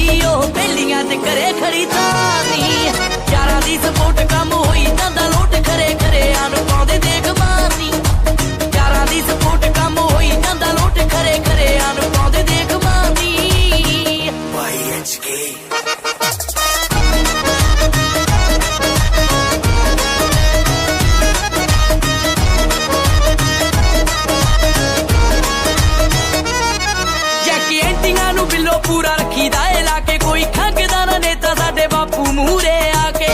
दी ओ बेलियां ते करे खड़ी तानी यारां दी सपोर्ट कम होई जांदा लोट खरे खरे आनु पाउंदे देख मारनी यारां दी सपोर्ट कम होई जांदा लोट खरे खरे आनु पाउंदे देख मारनी YHK बिलो पूरा रखी दा लाके कोई खंगदा ना नेता साडे बापू मूरे आके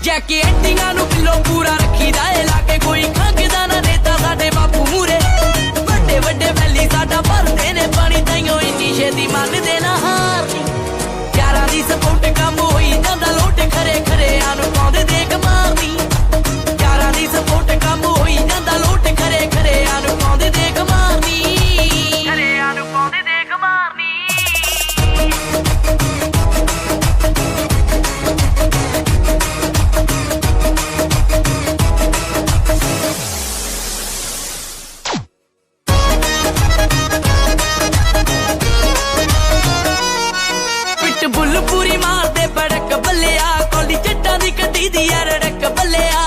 जैकी एंटिंगा नू बिलो पूरा रखी दा लाके कोई खंगदा ना नेता साडे बापू मूरे वड्डे वड्डे वैली साडा भरदे ने पानी ताइयों इन्नी छेती मनदे ना हार यारां दी सपोर्ट कम होई जांदा लोट खरे खरे आनु पाउंदे देख मारनी यारां दी सपोर्ट कम होई जांदा लोट खरे खरे आनु पाउंदे देख मारनी खरे आनु पाउंदे देख मारनी पिट बुल पूरी मारदे बड़क बल्लिया कौली चट्टां दी कड्डी दी रड़क बल्लिया